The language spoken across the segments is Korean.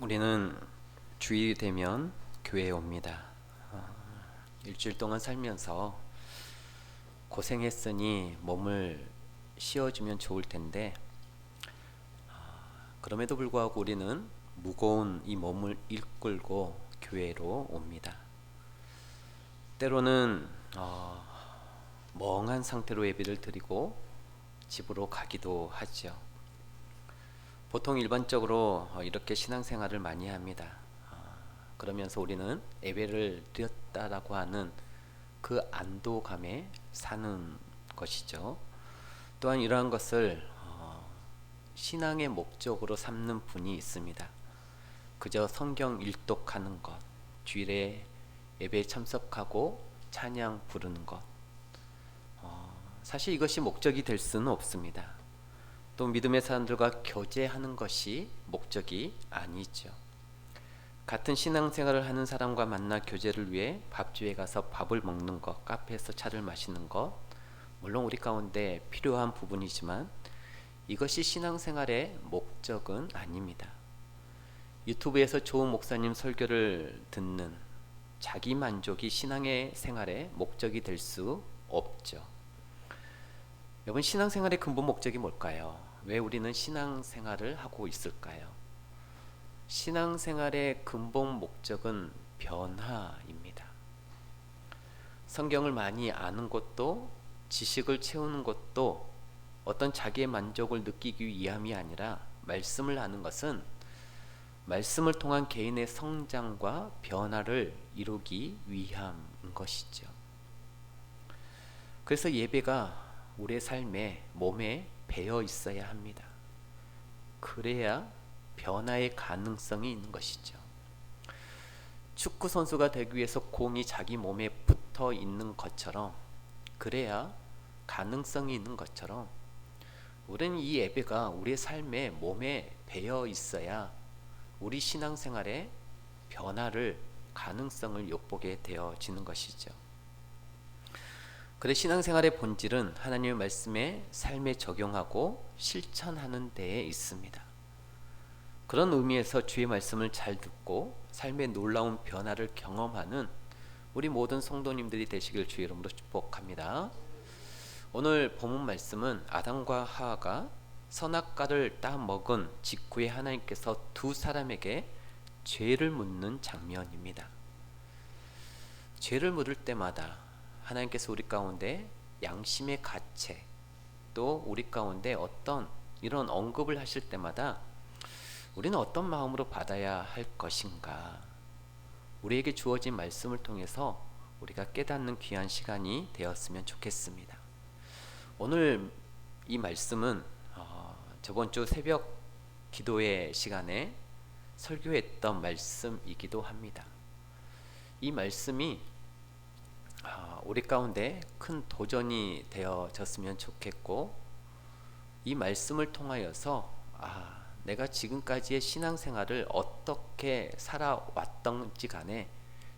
우리는 주일이 되면 교회에 옵니다. 일주일 동안 살면서 고생했으니 몸을 쉬어주면 좋을 텐데, 그럼에도 불구하고 우리는 무거운 이 몸을 이끌고 교회로 옵니다. 때로는 멍한 상태로 예배를 드리고 집으로 가기도 하죠. 보통 일반적으로 이렇게 신앙생활을 많이 합니다. 그러면서 우리는 예배를 드렸다라고 하는 그 안도감에 사는 것이죠. 또한 이러한 것을 신앙의 목적으로 삼는 분이 있습니다. 그저 성경 일독하는 것, 주일에 예배에 참석하고 찬양 부르는 것, 사실 이것이 목적이 될 수는 없습니다. 또 믿음의 사람들과 교제하는 것이 목적이 아니죠. 같은 신앙생활을 하는 사람과 만나 교제를 위해 밥집에 가서 밥을 먹는 것, 카페에서 차를 마시는 것, 물론 우리 가운데 필요한 부분이지만 이것이 신앙생활의 목적은 아닙니다. 유튜브에서 좋은 목사님 설교를 듣는 자기 만족이 신앙의 생활의 목적이 될 수 없죠. 여러분, 신앙생활의 근본 목적이 뭘까요? 왜 우리는 신앙생활을 하고 있을까요? 신앙생활의 근본 목적은 변화입니다. 성경을 많이 아는 것도, 지식을 채우는 것도 어떤 자기의 만족을 느끼기 위함이 아니라, 말씀을 아는 것은 말씀을 통한 개인의 성장과 변화를 이루기 위함인 것이죠. 그래서 예배가 우리의 삶에, 몸에 배어 있어야 합니다. 그래야 변화의 가능성이 있는 것이죠. 축구 선수가 되기 위해서 공이 자기 몸에 붙어 있는 것처럼, 그래야 가능성이 있는 것처럼, 우리는 이 예배가 우리의 삶에, 몸에 배어 있어야 우리 신앙생활의 변화를, 가능성을 엿보게 되어지는 것이죠. 그래, 신앙생활의 본질은 하나님의 말씀에 삶에 적용하고 실천하는 데에 있습니다. 그런 의미에서 주의 말씀을 잘 듣고 삶의 놀라운 변화를 경험하는 우리 모든 성도님들이 되시길 주의 이름으로 축복합니다. 오늘 본문 말씀은 아담과 하와가 선악과를 따먹은 직후에 하나님께서 두 사람에게 죄를 묻는 장면입니다. 죄를 물을 때마다 하나님께서 우리 가운데 양심의 가책, 또 우리 가운데 어떤 이런 언급을 하실 때마다 우리는 어떤 마음으로 받아야 할 것인가, 우리에게 주어진 말씀을 통해서 우리가 깨닫는 귀한 시간이 되었으면 좋겠습니다. 오늘 이 말씀은 저번 주 새벽 기도회 시간에 설교했던 말씀이기도 합니다. 이 말씀이 우리 가운데 큰 도전이 되어졌으면 좋겠고, 이 말씀을 통하여서 내가 지금까지의 신앙생활을 어떻게 살아왔던지 간에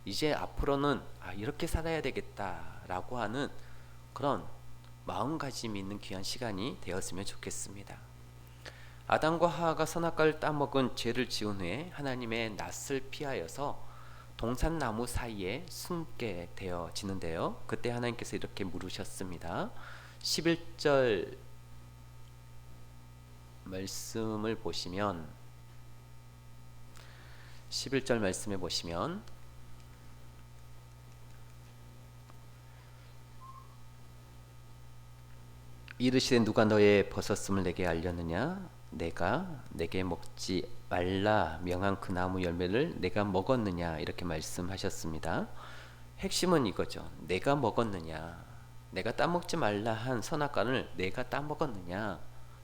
이제 앞으로는 이렇게 살아야 되겠다라고 하는 그런 마음가짐이 있는 귀한 시간이 되었으면 좋겠습니다. 아담과 하와가 선악과를 따먹은 죄를 지은 후에 하나님의 낯을 피하여서 동산나무 사이에 숨게 되어지는데요. 그때 하나님께서 이렇게 물으셨습니다. 11절 말씀을 보시면, 11절 말씀에 보시면 이르시되 누가 너의 벗었음을 내게 알렸느냐? 내가 내게 먹지 말라 명한 그 나무 열매를 내가 먹었느냐? 이렇게 말씀하셨습니다. 핵심은 이거죠. 내가 먹었느냐? 내가 따먹지 말라 한 선악과를 내가 따먹었느냐?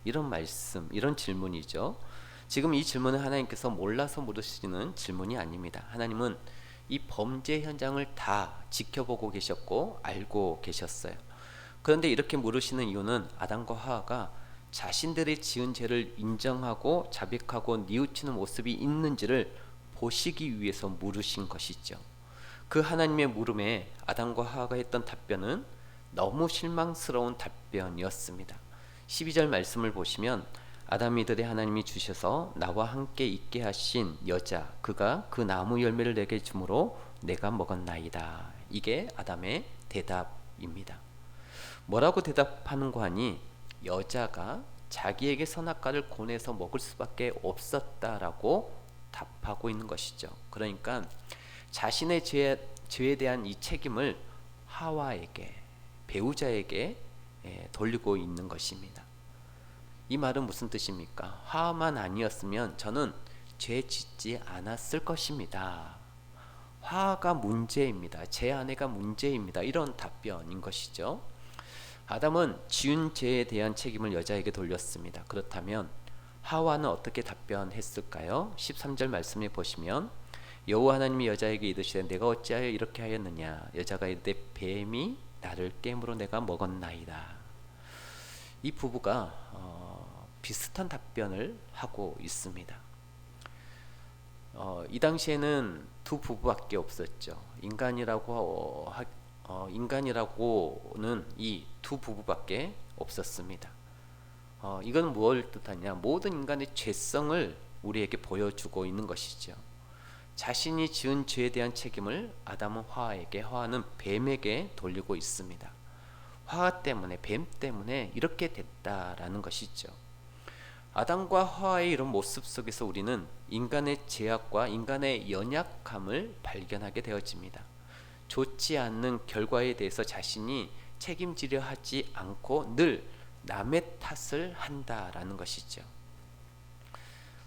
이런 말씀, 이런 질문이죠. 지금 이 질문은 하나님께서 몰라서 물으시는 질문이 아닙니다. 하나님은 이 범죄 현장을 다 지켜보고 계셨고 알고 계셨어요. 그런데 이렇게 물으시는 이유는 아담과 하와가 자신들의 지은 죄를 인정하고 자백하고 뉘우치는 모습이 있는지를 보시기 위해서 물으신 것이죠. 그 하나님의 물음에 아담과 하와가 했던 답변은 너무 실망스러운 답변이었습니다. 12절 말씀을 보시면 아담이들의 하나님이 주셔서 나와 함께 있게 하신 여자, 그가 그 나무 열매를 내게 주므로 내가 먹었나이다. 이게 아담의 대답입니다. 뭐라고 대답하는고 하니 여자가 자기에게 선악과를 권해서 먹을 수밖에 없었다라고 답하고 있는 것이죠. 그러니까 자신의 죄에 대한 이 책임을 하와에게, 배우자에게 돌리고 있는 것입니다. 이 말은 무슨 뜻입니까? 하와만 아니었으면 저는 죄 짓지 않았을 것입니다. 하와가 문제입니다. 제 아내가 문제입니다. 이런 답변인 것이죠. 아담은 지은 죄에 대한 책임을 여자에게 돌렸습니다. 그렇다면 하와는 어떻게 답변했을까요? 13절 말씀에 보시면 여호와 하나님이 여자에게 이르시되 내가 어찌하여 이렇게 하였느냐? 여자가 이르되 뱀이 나를 깨므로 내가 먹었나이다. 이 부부가 비슷한 답변을 하고 있습니다. 이 당시에는 두 부부밖에 없었죠. 인간이라고는 이 두 부부밖에 없었습니다. 이건 무엇을 뜻하냐? 모든 인간의 죄성을 우리에게 보여주고 있는 것이죠. 자신이 지은 죄에 대한 책임을 아담은 하와에게, 하와는 뱀에게 돌리고 있습니다. 하와 때문에, 뱀 때문에 이렇게 됐다라는 것이죠. 아담과 하와의 이런 모습 속에서 우리는 인간의 죄악과 인간의 연약함을 발견하게 되어집니다. 좋지 않는 결과에 대해서 자신이 책임지려 하지 않고 늘 남의 탓을 한다라는 것이죠.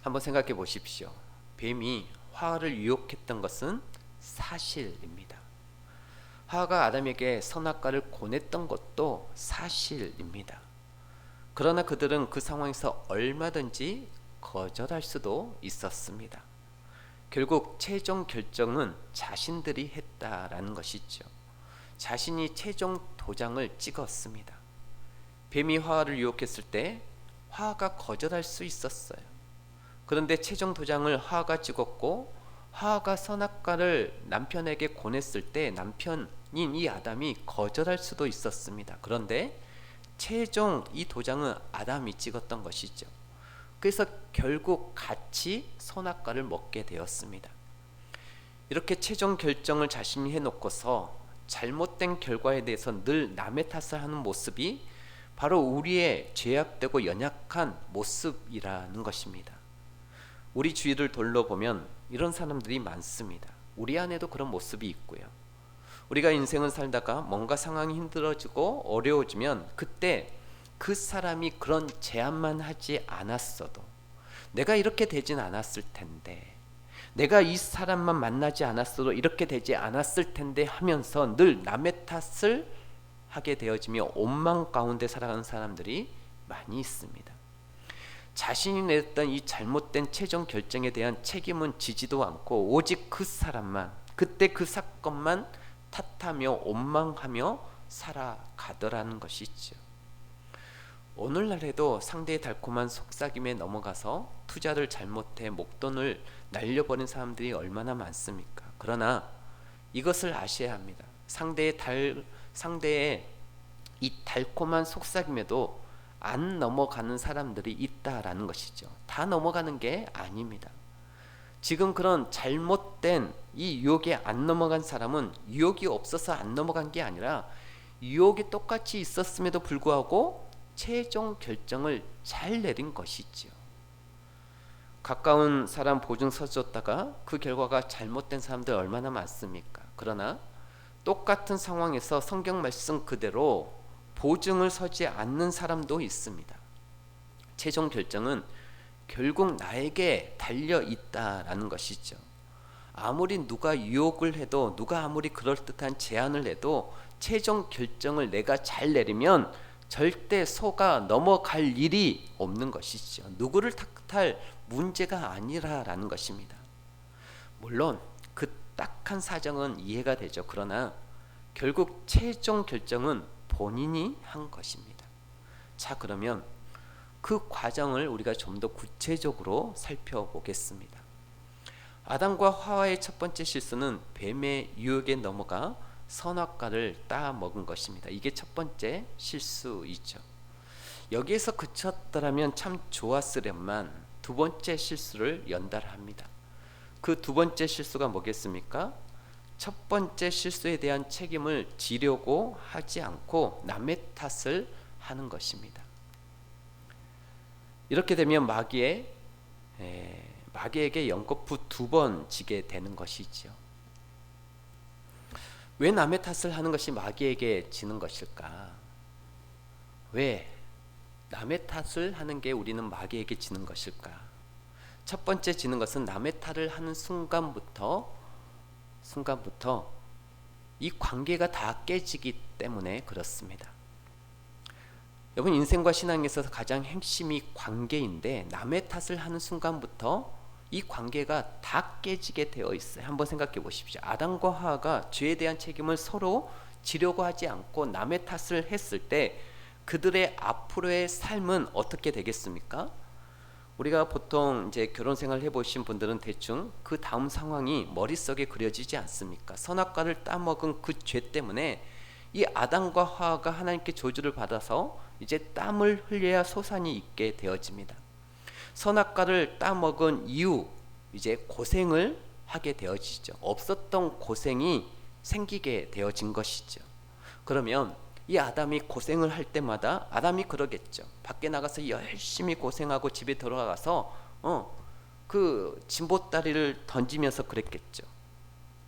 한번 생각해 보십시오. 뱀이 하와를 유혹했던 것은 사실입니다. 하와가 아담에게 선악과를 권했던 것도 사실입니다. 그러나 그들은 그 상황에서 얼마든지 거절할 수도 있었습니다. 결국 최종 결정은 자신들이 했다라는 것이죠. 자신이 최종 도장을 찍었습니다. 뱀이 하와를 유혹했을 때 하와가 거절할 수 있었어요. 그런데 최종 도장을 하와가 찍었고 하와가 선악과를 남편에게 권했을 때 남편인 이 아담이 거절할 수도 있었습니다. 그런데 최종 이 도장은 아담이 찍었던 것이죠. 그래서 결국 같이 선악과를 먹게 되었습니다. 이렇게 최종 결정을 자신이 해놓고서 잘못된 결과에 대해서 늘 남의 탓을 하는 모습이 바로 우리의 죄악되고 연약한 모습이라는 것입니다. 우리 주위를 둘러보면 이런 사람들이 많습니다. 우리 안에도 그런 모습이 있고요. 우리가 인생을 살다가 뭔가 상황이 힘들어지고 어려워지면 그때 그 사람이 그런 제안만 하지 않았어도 내가 이렇게 되진 않았을 텐데, 내가 이 사람만 만나지 않았어도 이렇게 되지 않았을 텐데 하면서 늘 남의 탓을 하게 되어지며 원망 가운데 살아가는 사람들이 많이 있습니다. 자신이 냈던 이 잘못된 최종 결정에 대한 책임은 지지도 않고 오직 그 사람만, 그때 그 사건만 탓하며 원망하며 살아가더라는 것이죠. 오늘날에도 상대의 달콤한 속삭임에 넘어가서 투자를 잘못해 목돈을 날려버린 사람들이 얼마나 많습니까? 그러나 이것을 아셔야 합니다. 상대의 이 달콤한 속삭임에도 안 넘어가는 사람들이 있다라는 것이죠. 다 넘어가는 게 아닙니다. 지금 그런 잘못된 이 유혹에 안 넘어간 사람은 유혹이 없어서 안 넘어간 게 아니라 유혹이 똑같이 있었음에도 불구하고 최종 결정을 잘 내린 것이죠. 가까운 사람 보증 서줬다가 그 결과가 잘못된 사람들 얼마나 많습니까? 그러나 똑같은 상황에서 성경 말씀 그대로 보증을 서지 않는 사람도 있습니다. 최종 결정은 결국 나에게 달려 있다라는 것이죠. 아무리 누가 유혹을 해도, 누가 아무리 그럴듯한 제안을 해도 최종 결정을 내가 잘 내리면 절대 속아 넘어갈 일이 없는 것이죠. 누구를 탓할 문제가 아니라라는 것입니다. 물론 그 딱한 사정은 이해가 되죠. 그러나 결국 최종 결정은 본인이 한 것입니다. 자, 그러면 그 과정을 우리가 좀 더 구체적으로 살펴보겠습니다. 아담과 하와의 첫 번째 실수는 뱀의 유혹에 넘어가 선악과를 따먹은 것입니다. 이게 첫 번째 실수이죠. 여기에서 그쳤더라면 참 좋았으련만 두 번째 실수를 연달합니다. 그 두 번째 실수가 뭐겠습니까? 첫 번째 실수에 대한 책임을 지려고 하지 않고 남의 탓을 하는 것입니다. 이렇게 되면 마귀에게 연거푸 두 번 지게 되는 것이죠. 왜 남의 탓을 하는 것이 마귀에게 지는 것일까? 왜 남의 탓을 하는 게 우리는 마귀에게 지는 것일까? 첫 번째 지는 것은 남의 탓을 하는 순간부터 이 관계가 다 깨지기 때문에 그렇습니다. 여러분, 인생과 신앙에서 가장 핵심이 관계인데 남의 탓을 하는 순간부터 이 관계가 다 깨지게 되어 있어요. 한번 생각해 보십시오. 아담과 하와가 죄에 대한 책임을 서로 지려고 하지 않고 남의 탓을 했을 때 그들의 앞으로의 삶은 어떻게 되겠습니까? 우리가 보통 이제 결혼 생활 해보신 분들은 대충 그 다음 상황이 머릿속에 그려지지 않습니까? 선악과를 따먹은 그 죄 때문에 이 아담과 하와가 하나님께 저주를 받아서 이제 땀을 흘려야 소산이 있게 되어집니다. 선악과를 따먹은 이후 이제 고생을 하게 되어지죠. 없었던 고생이 생기게 되어진 것이죠. 그러면 이 아담이 고생을 할 때마다 아담이 그러겠죠. 밖에 나가서 열심히 고생하고 집에 들어가서 그 진보다리를 던지면서 그랬겠죠.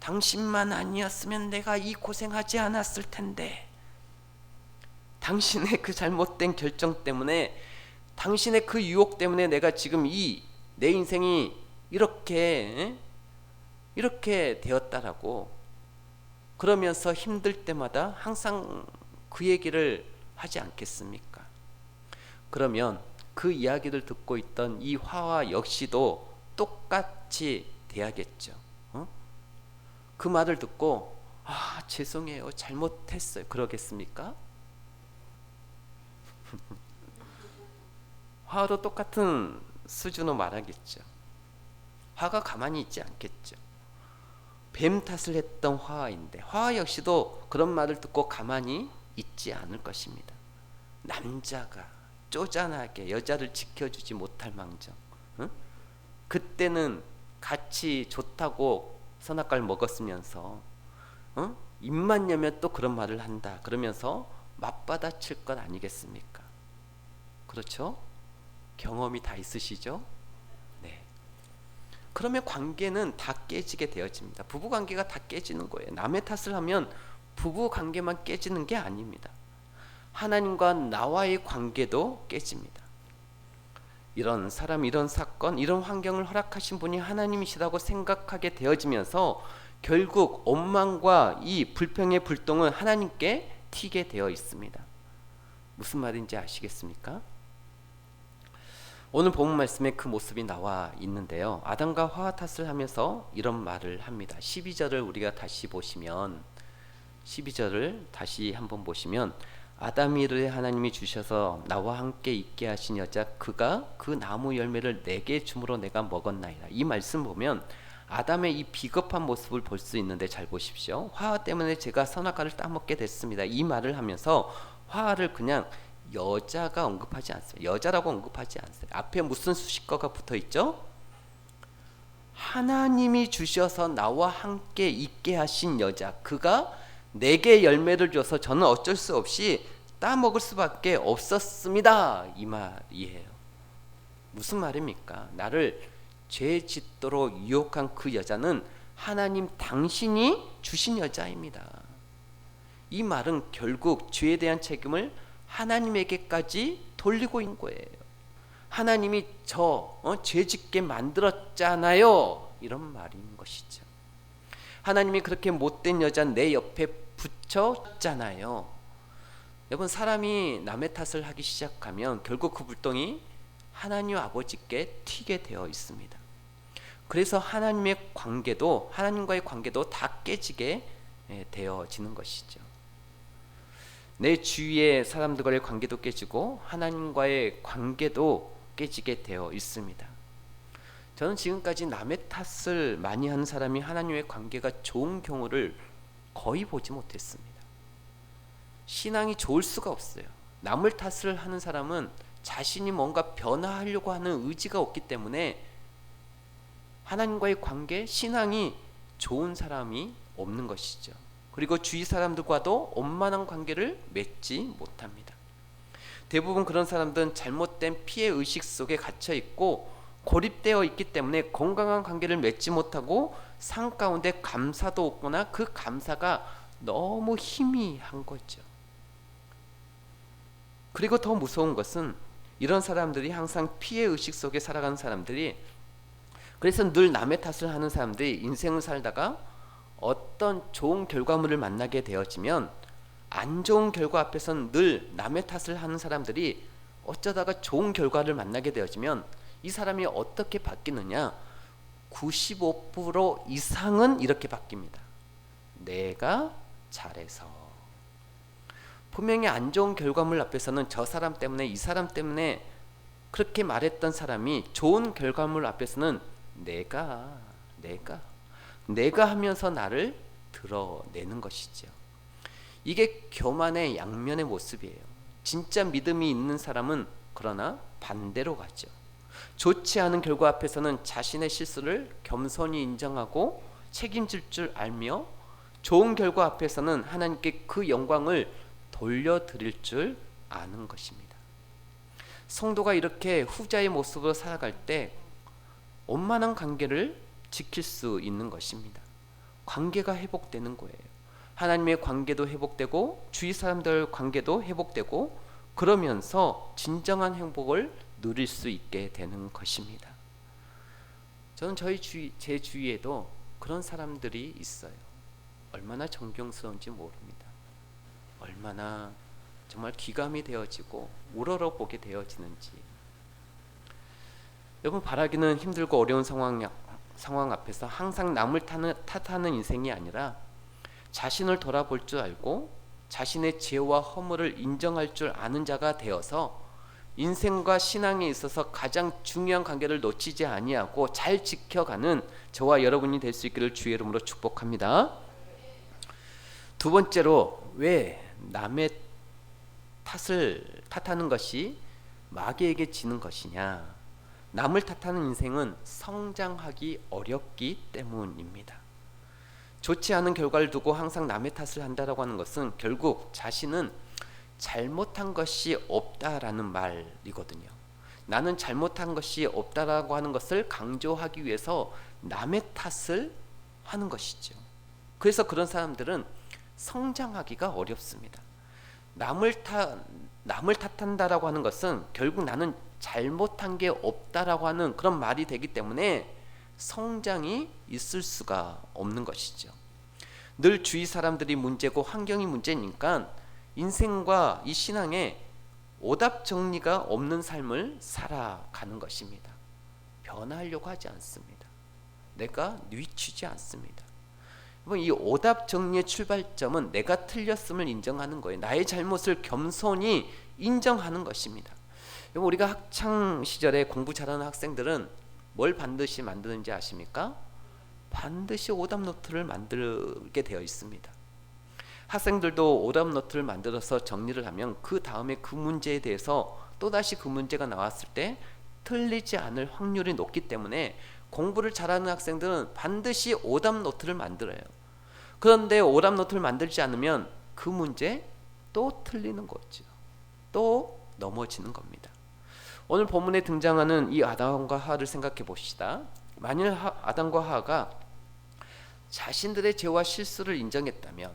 당신만 아니었으면 내가 이 고생하지 않았을 텐데, 당신의 그 잘못된 결정 때문에, 당신의 그 유혹 때문에 내가 지금 내 인생이 이렇게 되었다라고 그러면서 힘들 때마다 항상 그 얘기를 하지 않겠습니까? 그러면 그 이야기를 듣고 있던 이 화와 역시도 똑같이 돼야겠죠. 그 말을 듣고 죄송해요, 잘못했어요, 그러겠습니까? 화도 똑같은 수준으로 말하겠죠. 화가 가만히 있지 않겠죠. 뱀 탓을 했던 화인데 화 역시도 그런 말을 듣고 가만히 있지 않을 것입니다. 남자가 쪼잔하게 여자를 지켜주지 못할 망정, 그때는 같이 좋다고 선악과를 먹었으면서 입만 열면 또 그런 말을 한다 그러면서 맞받아칠 것 아니겠습니까? 그렇죠? 경험이 다 있으시죠? 네. 그러면 관계는 다 깨지게 되어집니다. 부부 관계가 다 깨지는 거예요. 남의 탓을 하면 부부 관계만 깨지는 게 아닙니다. 하나님과 나와의 관계도 깨집니다. 이런 사람, 이런 사건, 이런 환경을 허락하신 분이 하나님이시라고 생각하게 되어지면서 결국 원망과 이 불평의 불똥은 하나님께 튀게 되어 있습니다. 무슨 말인지 아시겠습니까? 오늘 본문 말씀에 그 모습이 나와 있는데요. 아담과 하와 탓을 하면서 이런 말을 합니다. 12절을 우리가 다시 보시면, 12절을 다시 한번 보시면, 아담이 이르되 하나님이 주셔서 나와 함께 있게 하신 여자 그가 그 나무 열매를 내게 주므로 내가 먹었나이다. 이 말씀 보면 아담의 이 비겁한 모습을 볼 수 있는데 잘 보십시오. 화와 때문에 제가 선악과를 따먹게 됐습니다. 이 말을 하면서 화를 그냥 여자가 언급하지 않습니다. 여자라고 언급하지 않습니다. 앞에 무슨 수식어가 붙어 있죠? 하나님이 주셔서 나와 함께 있게 하신 여자 그가 내게 열매를 줘서 저는 어쩔 수 없이 따먹을 수밖에 없었습니다. 이 말이에요. 무슨 말입니까? 나를 죄 짓도록 유혹한 그 여자는 하나님 당신이 주신 여자입니다. 이 말은 결국 죄에 대한 책임을 하나님에게까지 돌리고 있는 거예요. 하나님이 죄 짓게 만들었잖아요, 이런 말인 것이죠. 하나님이 그렇게 못된 여자 내 옆에 붙였잖아요. 여러분, 사람이 남의 탓을 하기 시작하면 결국 그 불똥이 하나님 아버지께 튀게 되어 있습니다. 그래서 하나님과의 관계도 다 깨지게 되어지는 것이죠. 내 주위의 사람들과의 관계도 깨지고 하나님과의 관계도 깨지게 되어 있습니다. 저는 지금까지 남의 탓을 많이 하는 사람이 하나님의 관계가 좋은 경우를 거의 보지 못했습니다. 신앙이 좋을 수가 없어요. 남을 탓을 하는 사람은 자신이 뭔가 변화하려고 하는 의지가 없기 때문에 하나님과의 관계, 신앙이 좋은 사람이 없는 것이죠. 그리고 주위 사람들과도 원만한 관계를 맺지 못합니다. 대부분 그런 사람들은 잘못된 피해 의식 속에 갇혀 있고 고립되어 있기 때문에 건강한 관계를 맺지 못하고 삶 가운데 감사도 없거나 그 감사가 너무 희미한 거죠. 그리고 더 무서운 것은 이런 사람들이 항상 피해 의식 속에 살아가는 사람들이, 그래서 늘 남의 탓을 하는 사람들이 인생을 살다가 어떤 좋은 결과물을 만나게 되어지면 안 좋은 결과 앞에서는 늘 남의 탓을 하는 사람들이 어쩌다가 좋은 결과를 만나게 되어지면 이 사람이 어떻게 바뀌느냐, 95% 이상은 이렇게 바뀝니다. 내가 잘해서. 분명히 안 좋은 결과물 앞에서는 저 사람 때문에, 이 사람 때문에 그렇게 말했던 사람이 좋은 결과물 앞에서는 내가 하면서 나를 드러내는 것이죠. 이게 교만의 양면의 모습이에요. 진짜 믿음이 있는 사람은 그러나 반대로 가죠. 좋지 않은 결과 앞에서는 자신의 실수를 겸손히 인정하고 책임질 줄 알며, 좋은 결과 앞에서는 하나님께 그 영광을 돌려드릴 줄 아는 것입니다. 성도가 이렇게 후자의 모습으로 살아갈 때 원만한 관계를 지킬 수 있는 것입니다. 관계가 회복되는 거예요. 하나님의 관계도 회복되고 주위 사람들 관계도 회복되고, 그러면서 진정한 행복을 누릴 수 있게 되는 것입니다. 저는 제 주위에도 그런 사람들이 있어요. 얼마나 존경스러운지 모릅니다. 얼마나 정말 귀감이 되어지고 우러러보게 되어지는지. 여러분, 바라기는 힘들고 어려운 상황 앞에서 항상 남을 탓하는 인생이 아니라 자신을 돌아볼 줄 알고 자신의 죄와 허물을 인정할 줄 아는 자가 되어서 인생과 신앙에 있어서 가장 중요한 관계를 놓치지 아니하고 잘 지켜가는 저와 여러분이 될 수 있기를 주의 이름으로 축복합니다. 두 번째로, 왜 남의 탓하는 것이 마귀에게 지는 것이냐? 남을 탓하는 인생은 성장하기 어렵기 때문입니다. 좋지 않은 결과를 두고 항상 남의 탓을 한다라고 하는 것은 결국 자신은 잘못한 것이 없다라는 말이거든요. 나는 잘못한 것이 없다라고 하는 것을 강조하기 위해서 남의 탓을 하는 것이죠. 그래서 그런 사람들은 성장하기가 어렵습니다. 남을 탓한다라고 하는 것은 결국 나는 잘못한 게 없다라고 하는 그런 말이 되기 때문에 성장이 있을 수가 없는 것이죠. 늘 주위 사람들이 문제고 환경이 문제니까 인생과 이 신앙에 오답 정리가 없는 삶을 살아가는 것입니다. 변하려고 하지 않습니다. 내가 뉘치지 않습니다. 이 오답 정리의 출발점은 내가 틀렸음을 인정하는 거예요. 나의 잘못을 겸손히 인정하는 것입니다. 우리가 학창 시절에 공부 잘하는 학생들은 뭘 반드시 만드는지 아십니까? 반드시 오답 노트를 만들게 되어 있습니다. 학생들도 오답 노트를 만들어서 정리를 하면 그 다음에 그 문제에 대해서 또다시 그 문제가 나왔을 때 틀리지 않을 확률이 높기 때문에 공부를 잘하는 학생들은 반드시 오답 노트를 만들어요. 그런데 오답 노트를 만들지 않으면 그 문제 또 틀리는 거죠. 또 넘어지는 겁니다. 오늘 본문에 등장하는 이 아담과 하와를 생각해 봅시다. 만일 아담과 하와가 자신들의 죄와 실수를 인정했다면,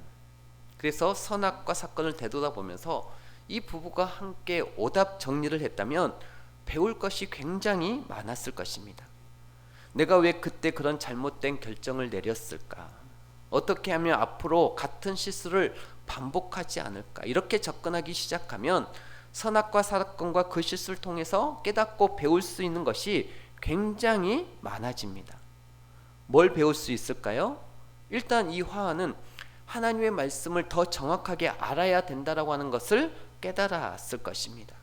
그래서 선악과 사건을 되돌아보면서 이 부부가 함께 오답 정리를 했다면 배울 것이 굉장히 많았을 것입니다. 내가 왜 그때 그런 잘못된 결정을 내렸을까? 어떻게 하면 앞으로 같은 실수를 반복하지 않을까? 이렇게 접근하기 시작하면 선악과 사건과 그 실수를 통해서 깨닫고 배울 수 있는 것이 굉장히 많아집니다. 뭘 배울 수 있을까요? 일단 이 화와는 하나님의 말씀을 더 정확하게 알아야 된다라고 하는 것을 깨달았을 것입니다.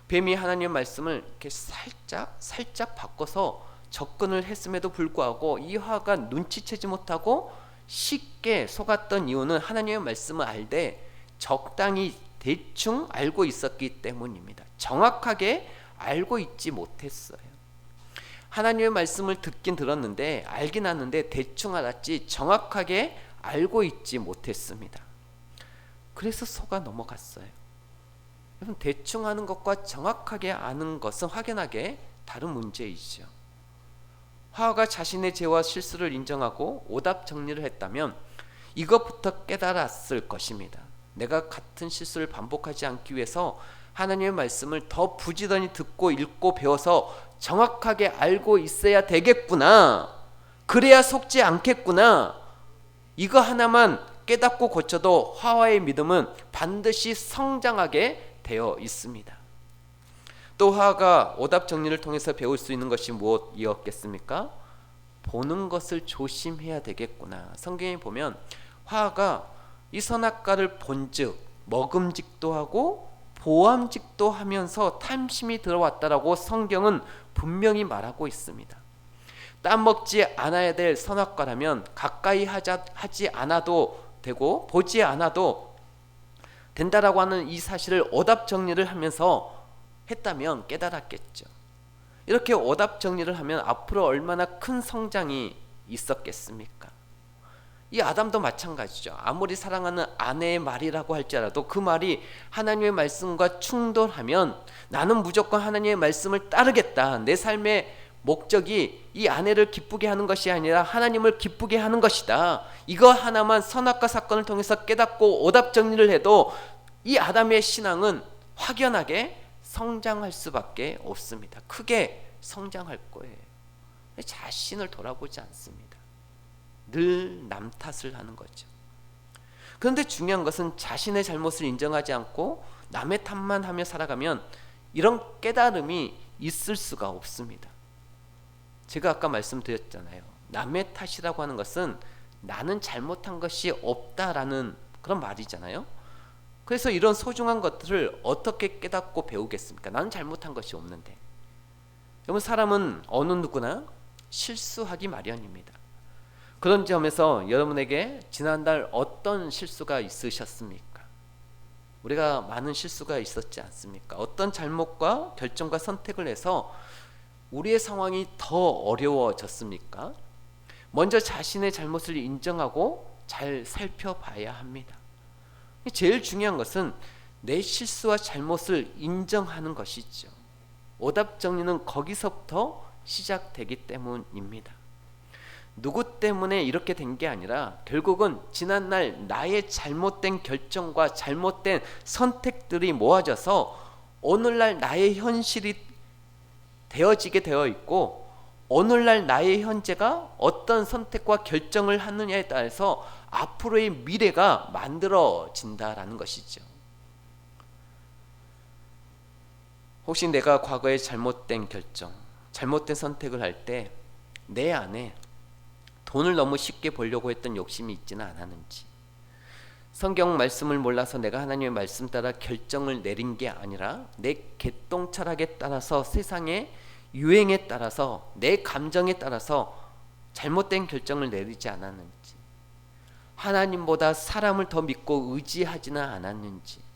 뱀이 하나님의 말씀을 이렇게 살짝 바꿔서 접근을 했음에도 불구하고 이 화가 눈치채지 못하고 쉽게 속았던 이유는 하나님의 말씀을 알되 적당히 대충 알고 있었기 때문입니다. 정확하게 알고 있지 못했어요. 하나님의 말씀을 듣긴 들었는데, 알긴 아는데 대충 알았지 정확하게 알고 있지 못했습니다. 그래서 속아 넘어갔어요. 여러분, 대충 아는 것과 정확하게 아는 것은 확연하게 다른 문제이죠. 하와가 자신의 죄와 실수를 인정하고 오답 정리를 했다면 이것부터 깨달았을 것입니다. 내가 같은 실수를 반복하지 않기 위해서 하나님의 말씀을 더 부지런히 듣고 읽고 배워서 정확하게 알고 있어야 되겠구나. 그래야 속지 않겠구나. 이거 하나만 깨닫고 고쳐도 하와의 믿음은 반드시 성장하게 되어 있습니다. 또 하와가 오답 정리를 통해서 배울 수 있는 것이 무엇이었겠습니까? 보는 것을 조심해야 되겠구나. 성경에 보면 하와가 이 선악과를 본즉 먹음직도 하고 보암직도 하면서 탐심이 들어왔다라고 성경은 분명히 말하고 있습니다. 따먹지 않아야 될 선악과라면 가까이 하지 않아도 되고 보지 않아도 된다라고 하는 이 사실을 오답 정리를 하면서 했다면 깨달았겠죠. 이렇게 오답 정리를 하면 앞으로 얼마나 큰 성장이 있었겠습니까? 이 아담도 마찬가지죠. 아무리 사랑하는 아내의 말이라고 할지라도 그 말이 하나님의 말씀과 충돌하면 나는 무조건 하나님의 말씀을 따르겠다. 내 삶의 목적이 이 아내를 기쁘게 하는 것이 아니라 하나님을 기쁘게 하는 것이다. 이거 하나만 선악과 사건을 통해서 깨닫고 오답 정리를 해도 이 아담의 신앙은 확연하게 성장할 수밖에 없습니다. 크게 성장할 거예요. 자신을 돌아보지 않습니다. 늘 남 탓을 하는 거죠. 그런데 중요한 것은 자신의 잘못을 인정하지 않고 남의 탓만 하며 살아가면 이런 깨달음이 있을 수가 없습니다. 제가 아까 말씀드렸잖아요. 남의 탓이라고 하는 것은 나는 잘못한 것이 없다라는 그런 말이잖아요. 그래서 이런 소중한 것들을 어떻게 깨닫고 배우겠습니까? 나는 잘못한 것이 없는데. 여러분, 사람은 어느 누구나 실수하기 마련입니다. 그런 점에서 여러분에게 지난달 어떤 실수가 있으셨습니까? 우리가 많은 실수가 있었지 않습니까? 어떤 잘못과 결정과 선택을 해서 우리의 상황이 더 어려워졌습니까? 먼저 자신의 잘못을 인정하고 잘 살펴봐야 합니다. 제일 중요한 것은 내 실수와 잘못을 인정하는 것이죠. 오답 정리는 거기서부터 시작되기 때문입니다. 누구 때문에 이렇게 된 게 아니라 결국은 지난날 나의 잘못된 결정과 잘못된 선택들이 모아져서 오늘날 나의 현실이 되어지게 되어 있고, 오늘날 나의 현재가 어떤 선택과 결정을 하느냐에 따라서 앞으로의 미래가 만들어진다라는 것이죠. 혹시 내가 과거에 잘못된 결정, 잘못된 선택을 할 때 내 안에 돈을 너무 쉽게 벌려고 했던 욕심이 있지는 않았는지, 성경 말씀을 몰라서 내가 하나님의 말씀 따라 결정을 내린 게 아니라 내 개똥철학에 따라서 세상의 유행에 따라서 내 감정에 따라서 잘못된 결정을 내리지 않았는지, 하나님보다 사람을 더 믿고 의지하지는 않았는지,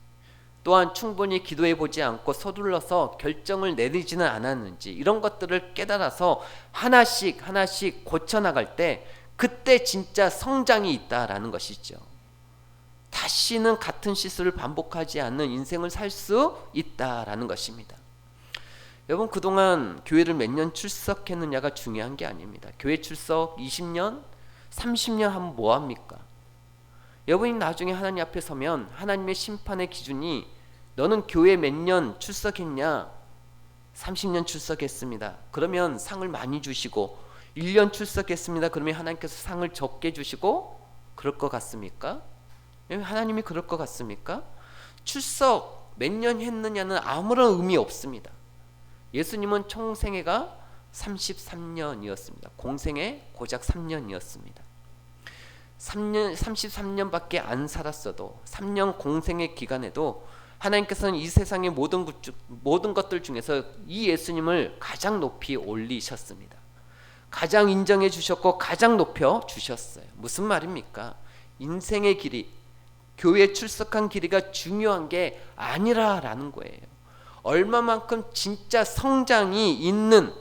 또한 충분히 기도해 보지 않고 서둘러서 결정을 내리지는 않았는지, 이런 것들을 깨달아서 하나씩 하나씩 고쳐나갈 때 그때 진짜 성장이 있다라는 것이죠. 다시는 같은 실수를 반복하지 않는 인생을 살 수 있다라는 것입니다. 여러분, 그동안 교회를 몇 년 출석했느냐가 중요한 게 아닙니다. 교회 출석 20년, 30년 하면 뭐합니까? 여러분이 나중에 하나님 앞에 서면 하나님의 심판의 기준이 너는 교회 몇 년 출석했냐? 30년 출석했습니다. 그러면 상을 많이 주시고, 1년 출석했습니다. 그러면 하나님께서 상을 적게 주시고 그럴 것 같습니까? 하나님이 그럴 것 같습니까? 출석 몇 년 했느냐는 아무런 의미 없습니다. 예수님은 총생애가 33년이었습니다. 공생애 고작 3년이었습니다. 33년밖에 안 살았어도 3년 공생의 기간에도 하나님께서는 이 세상의 모든 것들 중에서 이 예수님을 가장 높이 올리셨습니다. 가장 인정해 주셨고 가장 높여 주셨어요. 무슨 말입니까? 인생의 길이 교회에 출석한 길이가 중요한 게 아니라라는 거예요. 얼마만큼 진짜 성장이 있는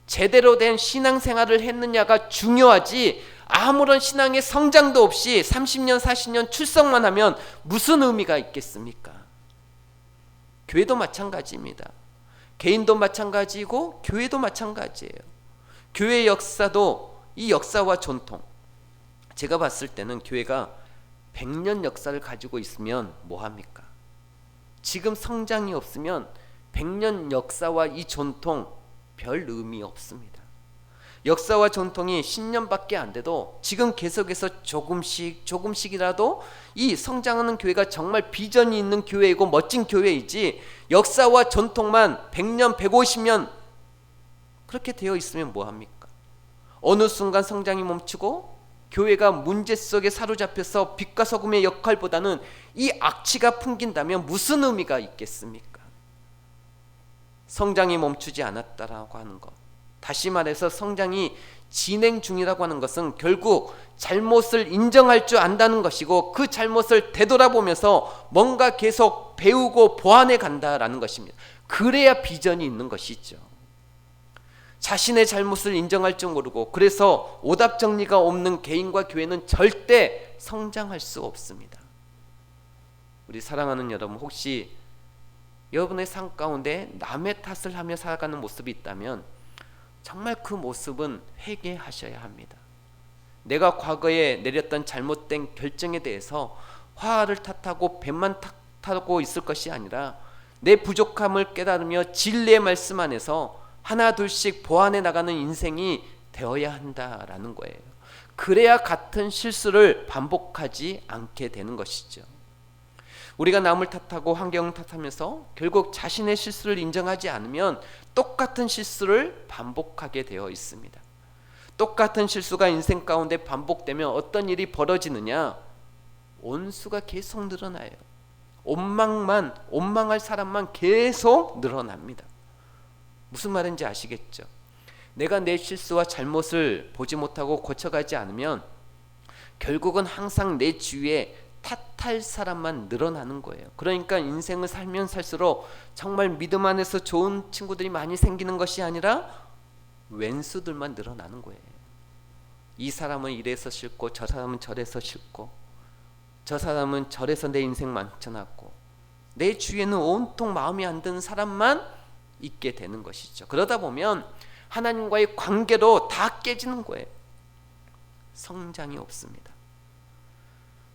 제대로 된 신앙생활을 했느냐가 중요하지, 아무런 신앙의 성장도 없이 30년 40년 출석만 하면 무슨 의미가 있겠습니까? 교회도 마찬가지입니다. 개인도 마찬가지고 교회도 마찬가지예요. 교회의 역사도 이 역사와 전통, 제가 봤을 때는 교회가 100년 역사를 가지고 있으면 뭐합니까? 지금 성장이 없으면 100년 역사와 이 전통 별 의미 없습니다. 역사와 전통이 10년밖에 안 돼도 지금 계속해서 조금씩이라도 이 성장하는 교회가 정말 비전이 있는 교회이고 멋진 교회이지, 역사와 전통만 100년 150년 그렇게 되어 있으면 뭐합니까? 어느 순간 성장이 멈추고 교회가 문제 속에 사로잡혀서 빛과 소금의 역할보다는 이 악취가 풍긴다면 무슨 의미가 있겠습니까? 성장이 멈추지 않았다라고 하는 것, 다시 말해서 성장이 진행 중이라고 하는 것은 결국 잘못을 인정할 줄 안다는 것이고, 그 잘못을 되돌아보면서 뭔가 계속 배우고 보완해 간다라는 것입니다. 그래야 비전이 있는 것이죠. 자신의 잘못을 인정할 줄 모르고 그래서 오답 정리가 없는 개인과 교회는 절대 성장할 수 없습니다. 우리 사랑하는 여러분, 혹시 여러분의 삶 가운데 남의 탓을 하며 살아가는 모습이 있다면 정말 그 모습은 회개하셔야 합니다. 내가 과거에 내렸던 잘못된 결정에 대해서 화를 탓하고 배만 탓하고 있을 것이 아니라 내 부족함을 깨달으며 진리의 말씀 안에서 하나 둘씩 보완해 나가는 인생이 되어야 한다라는 거예요. 그래야 같은 실수를 반복하지 않게 되는 것이죠. 우리가 남을 탓하고 환경을 탓하면서 결국 자신의 실수를 인정하지 않으면 똑같은 실수를 반복하게 되어 있습니다. 똑같은 실수가 인생 가운데 반복되면 어떤 일이 벌어지느냐? 온수가 계속 늘어나요. 원망할 사람만 계속 늘어납니다. 무슨 말인지 아시겠죠? 내가 내 실수와 잘못을 보지 못하고 고쳐가지 않으면 결국은 항상 내 주위에 탓할 사람만 늘어나는 거예요. 그러니까 인생을 살면 살수록 정말 믿음 안에서 좋은 친구들이 많이 생기는 것이 아니라 왼수들만 늘어나는 거예요. 이 사람은 이래서 싫고 저 사람은 저래서 싫고 저 사람은 저래서 내 인생 망쳐놨고, 내 주위에는 온통 마음에 안 드는 사람만 있게 되는 것이죠. 그러다 보면 하나님과의 관계도 다 깨지는 거예요. 성장이 없습니다.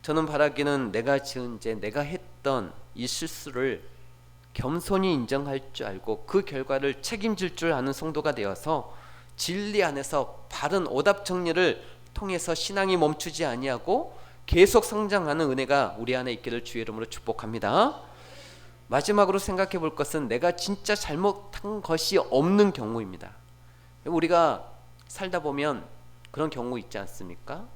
저는 바라기는 내가 지은 죄, 내가 했던 이 실수를 겸손히 인정할 줄 알고 그 결과를 책임질 줄 아는 성도가 되어서 진리 안에서 바른 오답 정리를 통해서 신앙이 멈추지 아니하고 계속 성장하는 은혜가 우리 안에 있기를 주의 이름으로 축복합니다. 마지막으로 생각해 볼 것은 내가 진짜 잘못한 것이 없는 경우입니다. 우리가 살다 보면 그런 경우 있지 않습니까?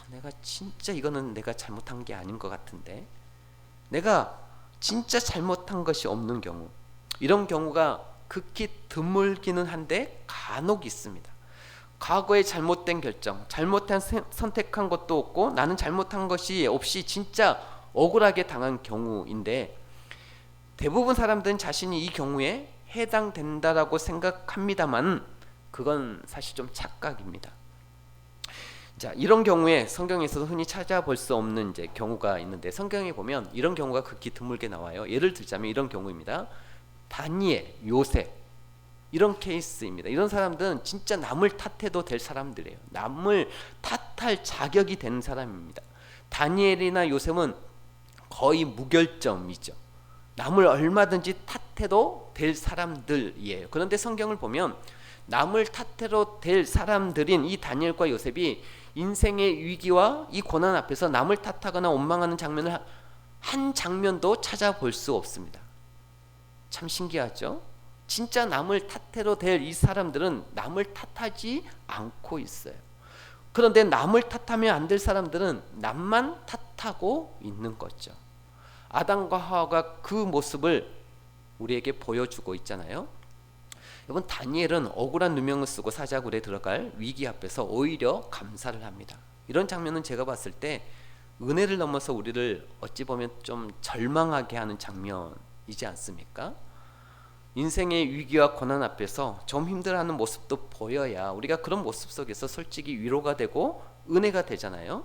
내가 진짜 이거는 내가 잘못한 게 아닌 것 같은데, 내가 진짜 잘못한 것이 없는 경우, 이런 경우가 극히 드물기는 한데 간혹 있습니다. 과거에 잘못된 결정, 잘못한 선택한 것도 없고 나는 잘못한 것이 없이 진짜 억울하게 당한 경우인데, 대부분 사람들은 자신이 이 경우에 해당된다라고 생각합니다만 그건 사실 좀 착각입니다. 자, 이런 경우에 성경에서도 흔히 찾아볼 수 없는 이제 경우가 있는데, 성경에 보면 이런 경우가 극히 드물게 나와요. 예를 들자면 이런 경우입니다. 다니엘, 요셉, 이런 케이스입니다. 이런 사람들은 진짜 남을 탓해도 될 사람들이에요. 남을 탓할 자격이 되는 사람입니다. 다니엘이나 요셉은 거의 무결점이죠. 남을 얼마든지 탓해도 될 사람들이에요. 그런데 성경을 보면 남을 탓해도 될 사람들인 이 다니엘과 요셉이 인생의 위기와 이 고난 앞에서 남을 탓하거나 원망하는 장면을 한 장면도 찾아볼 수 없습니다. 참 신기하죠? 진짜 남을 탓해도 될 이 사람들은 남을 탓하지 않고 있어요. 그런데 남을 탓하면 안 될 사람들은 남만 탓하고 있는 거죠. 아담과 하와가 그 모습을 우리에게 보여주고 있잖아요. 여러분, 다니엘은 억울한 누명을 쓰고 사자굴에 들어갈 위기 앞에서 오히려 감사를 합니다. 이런 장면은 제가 봤을 때 은혜를 넘어서 우리를 어찌 보면 좀 절망하게 하는 장면이지 않습니까? 인생의 위기와 고난 앞에서 좀 힘들어하는 모습도 보여야 우리가 그런 모습 속에서 솔직히 위로가 되고 은혜가 되잖아요.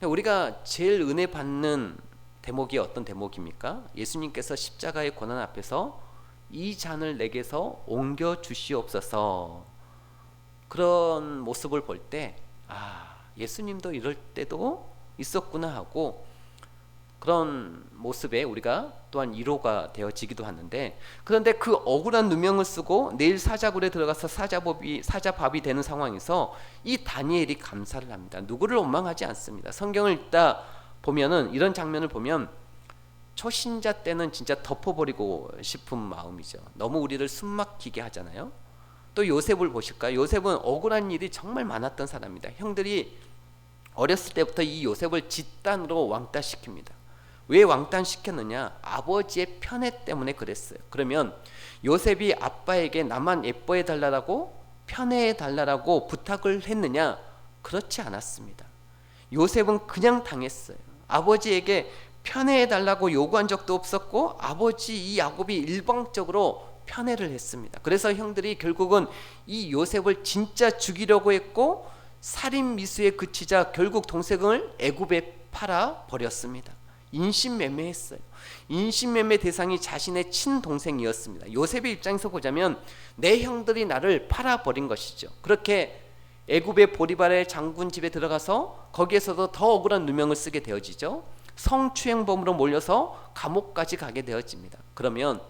우리가 제일 은혜 받는 대목이 어떤 대목입니까? 예수님께서 십자가의 고난 앞에서 이 잔을 내게서 옮겨 주시옵소서, 그런 모습을 볼 때 예수님도 이럴 때도 있었구나 하고, 그런 모습에 우리가 또한 위로가 되어지기도 하는데, 그런데 그 억울한 누명을 쓰고 내일 사자굴에 들어가서 사자밥이 되는 상황에서 이 다니엘이 감사를 합니다. 누구를 원망하지 않습니다. 성경을 읽다 보면은 이런 장면을 보면 초신자 때는 진짜 덮어버리고 싶은 마음이죠. 너무 우리를 숨막히게 하잖아요. 또 요셉을 보실까요? 요셉은 억울한 일이 정말 많았던 사람입니다. 형들이 어렸을 때부터 이 요셉을 집단으로 왕따시킵니다. 왜 왕따시켰느냐? 아버지의 편애 때문에 그랬어요. 그러면 요셉이 아빠에게 나만 예뻐해 달라고 편애해 달라고 부탁을 했느냐? 그렇지 않았습니다. 요셉은 그냥 당했어요. 아버지에게 편애해 달라고 요구한 적도 없었고, 아버지 이 야곱이 일방적으로 편애를 했습니다. 그래서 형들이 결국은 이 요셉을 진짜 죽이려고 했고, 살인 미수에 그치자 결국 동생을 애굽에 팔아 버렸습니다. 인신매매했어요. 인신매매 대상이 자신의 친동생이었습니다. 요셉의 입장에서 보자면 내 형들이 나를 팔아버린 것이죠. 그렇게 애굽의 보리발의 장군 집에 들어가서 거기에서도 더 억울한 누명을 쓰게 되어지죠. 성추행범으로 몰려서 감옥까지 가게 되어집니다. 그러면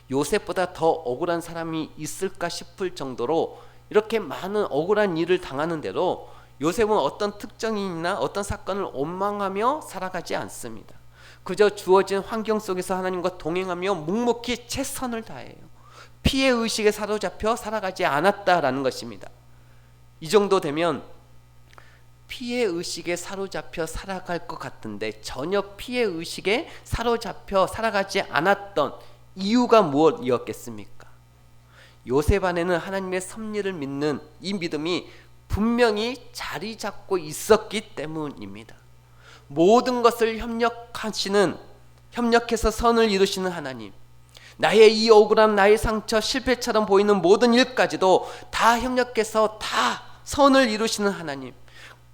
요셉보다 더 억울한 사람이 있을까 싶을 정도로 이렇게 많은 억울한 일을 당하는 대로 요셉은 어떤 특정인이나 어떤 사건을 원망하며 살아가지 않습니다. 그저 주어진 환경 속에서 하나님과 동행하며 묵묵히 최선을 다해요. 피해의식에 사로잡혀 살아가지 않았다라는 것입니다. 이 정도 되면 피해의식에 사로잡혀 살아갈 것 같은데 전혀 피해의식에 사로잡혀 살아가지 않았던 이유가 무엇이었겠습니까? 요셉 안에는 하나님의 섭리를 믿는 이 믿음이 분명히 자리 잡고 있었기 때문입니다. 모든 것을 협력해서 선을 이루시는 하나님, 나의 이 억울함, 나의 상처, 실패처럼 보이는 모든 일까지도 다 협력해서 다 선을 이루시는 하나님,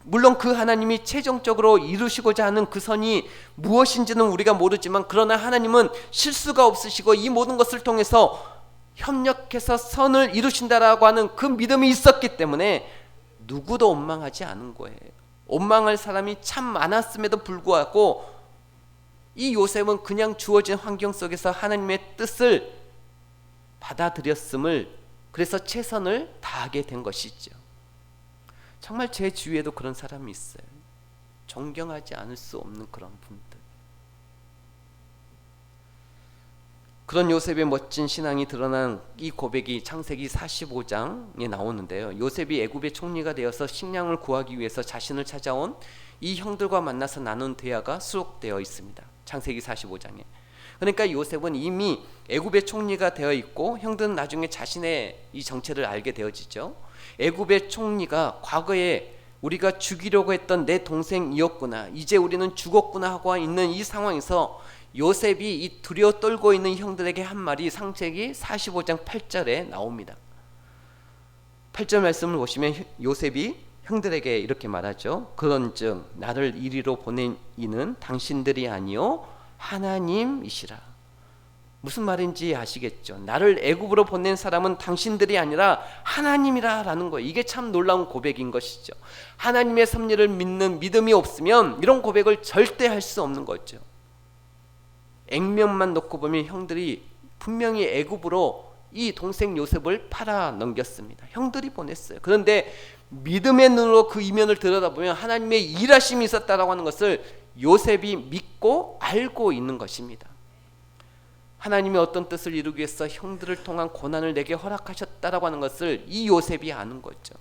물론 그 하나님이 최종적으로 이루시고자 하는 그 선이 무엇인지는 우리가 모르지만, 그러나 하나님은 실수가 없으시고 이 모든 것을 통해서 협력해서 선을 이루신다라고 하는 그 믿음이 있었기 때문에 누구도 원망하지 않은 거예요. 원망할 사람이 참 많았음에도 불구하고 이 요셉은 그냥 주어진 환경 속에서 하나님의 뜻을 받아들였음을, 그래서 최선을 다하게 된 것이죠. 정말 제 주위에도 그런 사람이 있어요. 존경하지 않을 수 없는 그런 분들. 그런 요셉의 멋진 신앙이 드러난 이 고백이 창세기 45장에 나오는데요. 요셉이 애굽의 총리가 되어서 식량을 구하기 위해서 자신을 찾아온 이 형들과 만나서 나눈 대화가 수록되어 있습니다. 창세기 45장에. 그러니까 요셉은 이미 애굽의 총리가 되어 있고 형들은 나중에 자신의 이 정체를 알게 되어지죠. 애굽의 총리가 과거에 우리가 죽이려고 했던 내 동생이었구나, 이제 우리는 죽었구나 하고 있는 이 상황에서 요셉이 이 두려워 떨고 있는 형들에게 한 말이 창세기 45장 8절에 나옵니다. 8절 말씀을 보시면 요셉이 형들에게 이렇게 말하죠. 그런즉 나를 이리로 보낸 이는 당신들이 아니요 하나님이시라. 무슨 말인지 아시겠죠? 나를 애굽으로 보낸 사람은 당신들이 아니라 하나님이라라는 거예요. 이게 참 놀라운 고백인 것이죠. 하나님의 섭리를 믿는 믿음이 없으면 이런 고백을 절대 할 수 없는 거죠. 액면만 놓고 보면 형들이 분명히 애굽으로 이 동생 요셉을 팔아 넘겼습니다. 형들이 보냈어요. 그런데 믿음의 눈으로 그 이면을 들여다보면 하나님의 일하심이 있었다라고 하는 것을 요셉이 믿고 알고 있는 것입니다. 하나님이 어떤 뜻을 이루기 위해서 형들을 통한 고난을 내게 허락하셨다라고 하는 것을 이 요셉이 아는 거죠.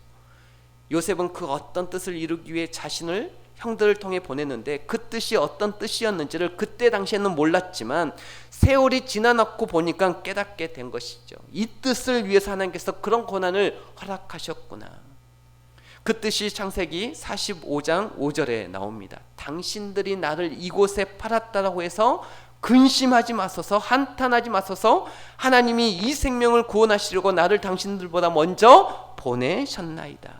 요셉은 그 어떤 뜻을 이루기 위해 자신을 형들을 통해 보냈는데 그 뜻이 어떤 뜻이었는지를 그때 당시에는 몰랐지만 세월이 지나놓고 보니까 깨닫게 된 것이죠. 이 뜻을 위해서 하나님께서 그런 고난을 허락하셨구나. 그 뜻이 창세기 45장 5절에 나옵니다. 당신들이 나를 이곳에 팔았다라고 해서 근심하지 마소서, 한탄하지 마소서. 하나님이 이 생명을 구원하시려고 나를 당신들보다 먼저 보내셨나이다.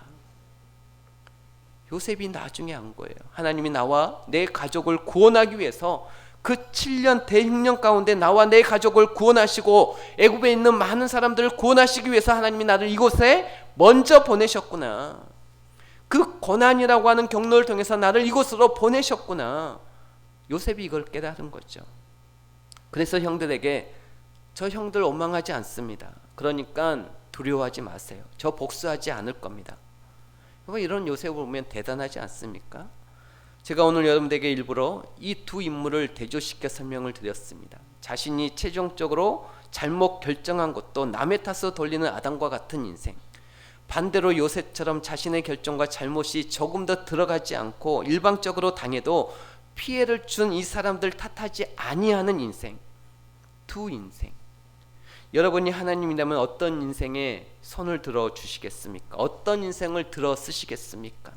요셉이 나중에 한 거예요. 하나님이 나와 내 가족을 구원하기 위해서 그 7년 대흉년 가운데 나와 내 가족을 구원하시고 애굽에 있는 많은 사람들을 구원하시기 위해서 하나님이 나를 이곳에 먼저 보내셨구나. 그 고난이라고 하는 경로를 통해서 나를 이곳으로 보내셨구나. 요셉이 이걸 깨달은 거죠. 그래서 형들에게 저 형들 원망하지 않습니다. 그러니까 두려워하지 마세요. 저 복수하지 않을 겁니다. 이런 요셉을 보면 대단하지 않습니까? 제가 오늘 여러분들에게 일부러 이 두 인물을 대조시켜 설명을 드렸습니다. 자신이 최종적으로 잘못 결정한 것도 남의 탓으로 돌리는 아담과 같은 인생, 반대로 요셉처럼 자신의 결정과 잘못이 조금 더 들어가지 않고 일방적으로 당해도 피해를 준 이 사람들 탓하지 아니하는 인생, 두 인생. 여러분이 하나님이라면 어떤 인생에 손을 들어 주시겠습니까? 어떤 인생을 들어 쓰시겠습니까?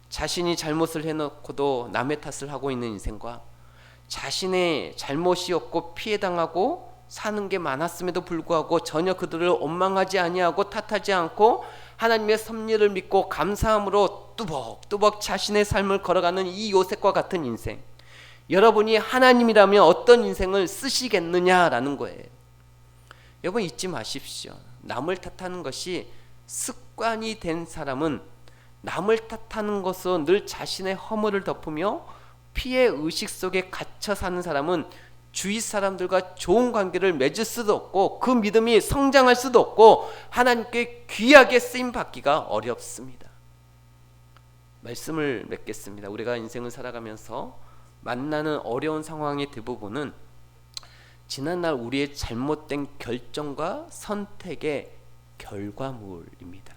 자신이 잘못을 해놓고도 남의 탓을 하고 있는 인생과 자신의 잘못이 없고 피해당하고 사는 게 많았음에도 불구하고 전혀 그들을 원망하지 아니하고 탓하지 않고 하나님의 섭리를 믿고 감사함으로 뚜벅뚜벅 자신의 삶을 걸어가는 이 요셉과 같은 인생, 여러분이 하나님이라면 어떤 인생을 쓰시겠느냐라는 거예요. 여러분 잊지 마십시오. 남을 탓하는 것이 습관이 된 사람은 남을 탓하는 것으로 늘 자신의 허물을 덮으며 피해 의식 속에 갇혀 사는 사람은 주위 사람들과 좋은 관계를 맺을 수도 없고 그 믿음이 성장할 수도 없고 하나님께 귀하게 쓰임받기가 어렵습니다. 말씀을 맺겠습니다. 우리가 인생을 살아가면서 만나는 어려운 상황의 대부분은 지난날 우리의 잘못된 결정과 선택의 결과물입니다.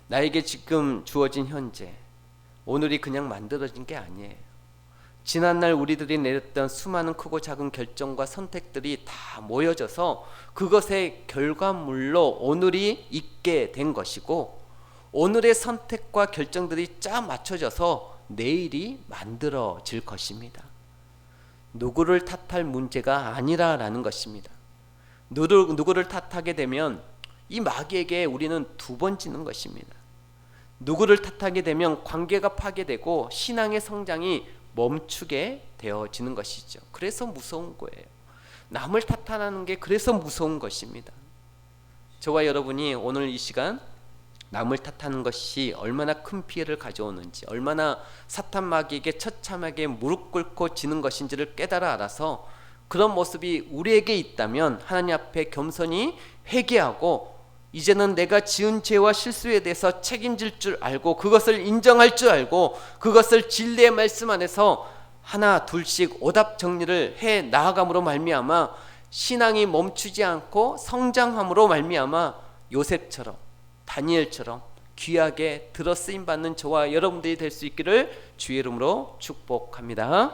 나에게 지금 주어진 현재, 오늘이 그냥 만들어진 게 아니에요. 지난날 우리들이 내렸던 수많은 크고 작은 결정과 선택들이 다 모여져서 그것의 결과물로 오늘이 있게 된 것이고, 오늘의 선택과 결정들이 짜 맞춰져서 내일이 만들어질 것입니다. 누구를 탓할 문제가 아니라라는 것입니다. 누구를 탓하게 되면 이 마귀에게 우리는 두 번 지는 것입니다. 누구를 탓하게 되면 관계가 파괴되고 신앙의 성장이 멈추게 되어지는 것이죠. 그래서 무서운 거예요. 남을 탓하는 게 그래서 무서운 것입니다. 저와 여러분이 오늘 이 시간 남을 탓하는 것이 얼마나 큰 피해를 가져오는지, 얼마나 사탄 마귀에게 처참하게 무릎 꿇고 지는 것인지를 깨달아 알아서 그런 모습이 우리에게 있다면 하나님 앞에 겸손히 회개하고 이제는 내가 지은 죄와 실수에 대해서 책임질 줄 알고 그것을 인정할 줄 알고 그것을 진리의 말씀 안에서 하나 둘씩 오답 정리를 해 나아감으로 말미암아 신앙이 멈추지 않고 성장함으로 말미암아 요셉처럼 다니엘처럼 귀하게 들어 쓰임 받는 저와 여러분들이 될 수 있기를 주의 이름으로 축복합니다.